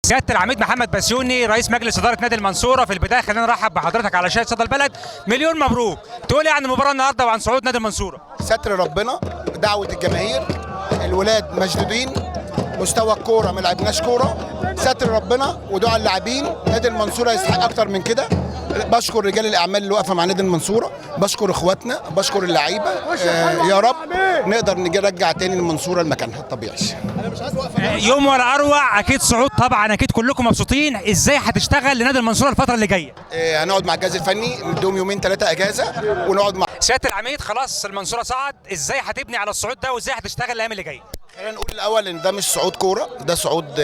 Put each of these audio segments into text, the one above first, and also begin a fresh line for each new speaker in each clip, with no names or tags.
سياده العميد محمد بسيوني رئيس مجلس اداره نادي المنصوره، في البدايه خلينا نرحب بحضرتك على شاشه صدى البلد. مليون مبروك. تقول ايه عن المباراه النهارده وعن صعود نادي المنصوره؟
ستر ربنا، دعوه الجماهير، الولاد مشدودين، مستوى الكوره ما لعبناش كوره، ستر ربنا ودعاء اللاعبين. نادي المنصوره يستحق اكتر من كده. بشكر رجال الاعمال اللي واقفه مع نادي المنصوره، بشكر اخواتنا، بشكر اللعيبه. يا رب نقدر نرجع تاني المنصوره لمكانها الطبيعي.
يوم ولا اروع، اكيد صعود طبعا، اكيد كلكم مبسوطين. ازاي هتشتغل لنادي المنصوره الفتره اللي جايه؟
هنقعد مع الجهاز الفني، نديهم يومين ثلاثه اجازه ونقعد مع
سياده العميد. خلاص المنصوره صعد، ازاي هتبني على الصعود ده وازاي هتشتغل الايام اللي جايه؟
خلينا نقول الاول ان ده مش صعود كوره، ده صعود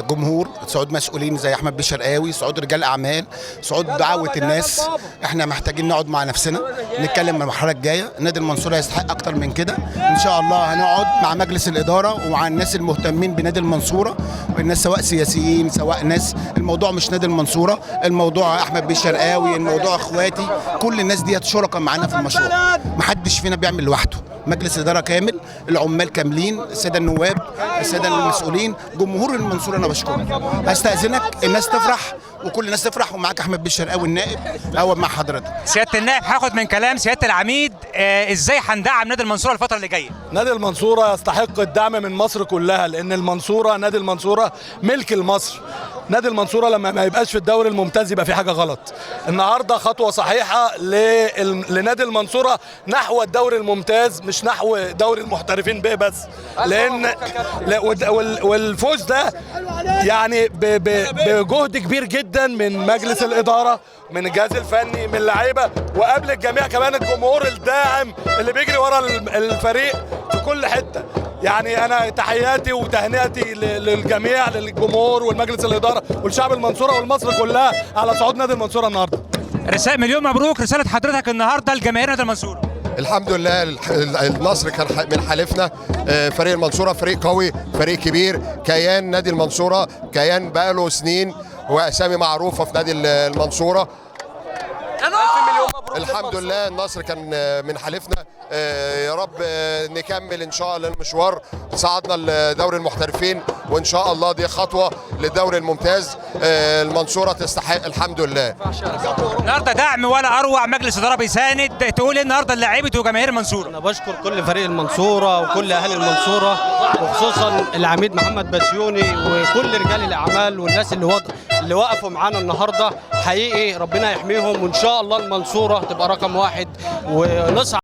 جمهور، صعود مسؤولين زي احمد بيه شرقاوي، صعود رجال اعمال، صعود دعوه الناس. احنا محتاجين نقعد مع نفسنا نتكلم عن المرحله الجايه. نادي المنصوره يستحق اكتر من كده. ان شاء الله هنقعد مع مجلس الاداره ومع الناس المهتمين بنادي المنصوره، الناس سواء سياسيين سواء ناس. الموضوع مش نادي المنصوره، الموضوع احمد بيه شرقاوي، الموضوع اخواتي، كل الناس ديت شركاء معانا في المشروع. محدش فينا بيعمل لوحده، مجلس اداره كامل، العمال كاملين، الساده النواب، الساده المسؤولين، جمهور المنصوره. انا بشكرك. هستاذنك الناس تفرح وكل الناس تفرح، ومعاك احمد بيه الشرقاوي النائب اول مع حضرتك.
سياده النائب، هاخد من كلام سياده العميد ازاي هندعم نادي المنصوره الفتره اللي جايه؟
نادي المنصوره يستحق الدعم من مصر كلها، لان المنصوره نادي المنصوره ملك لمصر. نادي المنصوره لما ما يبقاش في الدوري الممتاز يبقى في حاجه غلط. النهارده خطوه صحيحه لنادي المنصوره نحو الدوري الممتاز، مش نحو دوري المحترفين به بس. لان والفوز ده يعني بجهد كبير جدا من مجلس الاداره، من الجهاز الفني، من اللعيبه، وقبل الجميع كمان الجمهور الداعم اللي بيجري ورا الفريق في كل حته. يعني انا تحياتي وتهنئتي للجميع، للجمهور والمجلس الاداره والشعب المنصوره والمصر كلها على صعود نادي المنصوره النهارده.
رسالة مليون مبروك. رساله حضرتك النهارده لجماهير نادي المنصوره.
الحمد لله النصر كان من حليفنا. فريق المنصوره فريق قوي، فريق كبير، كيان نادي المنصوره كيان بقاله سنين واسامي معروفه في نادي المنصوره. الحمد لله النصر كان من حليفنا. يا رب نكمل ان شاء الله المشوار. صعدنا لدوري المحترفين وان شاء الله دي خطوه للدوري الممتاز. المنصوره تستحق الحمد لله.
النهارده دعم ولا اروع، مجلس اداره بيساند. تقول ايه النهارده للاعيبه وجماهير المنصوره؟
انا بشكر كل فريق المنصوره وكل اهالي المنصوره، وخصوصا العميد محمد بسيوني وكل رجال الاعمال والناس اللي وقفوا معانا النهارده. حقيقي ربنا يحميهم، وان شاء الله المنصوره تبقى رقم واحد ونصعد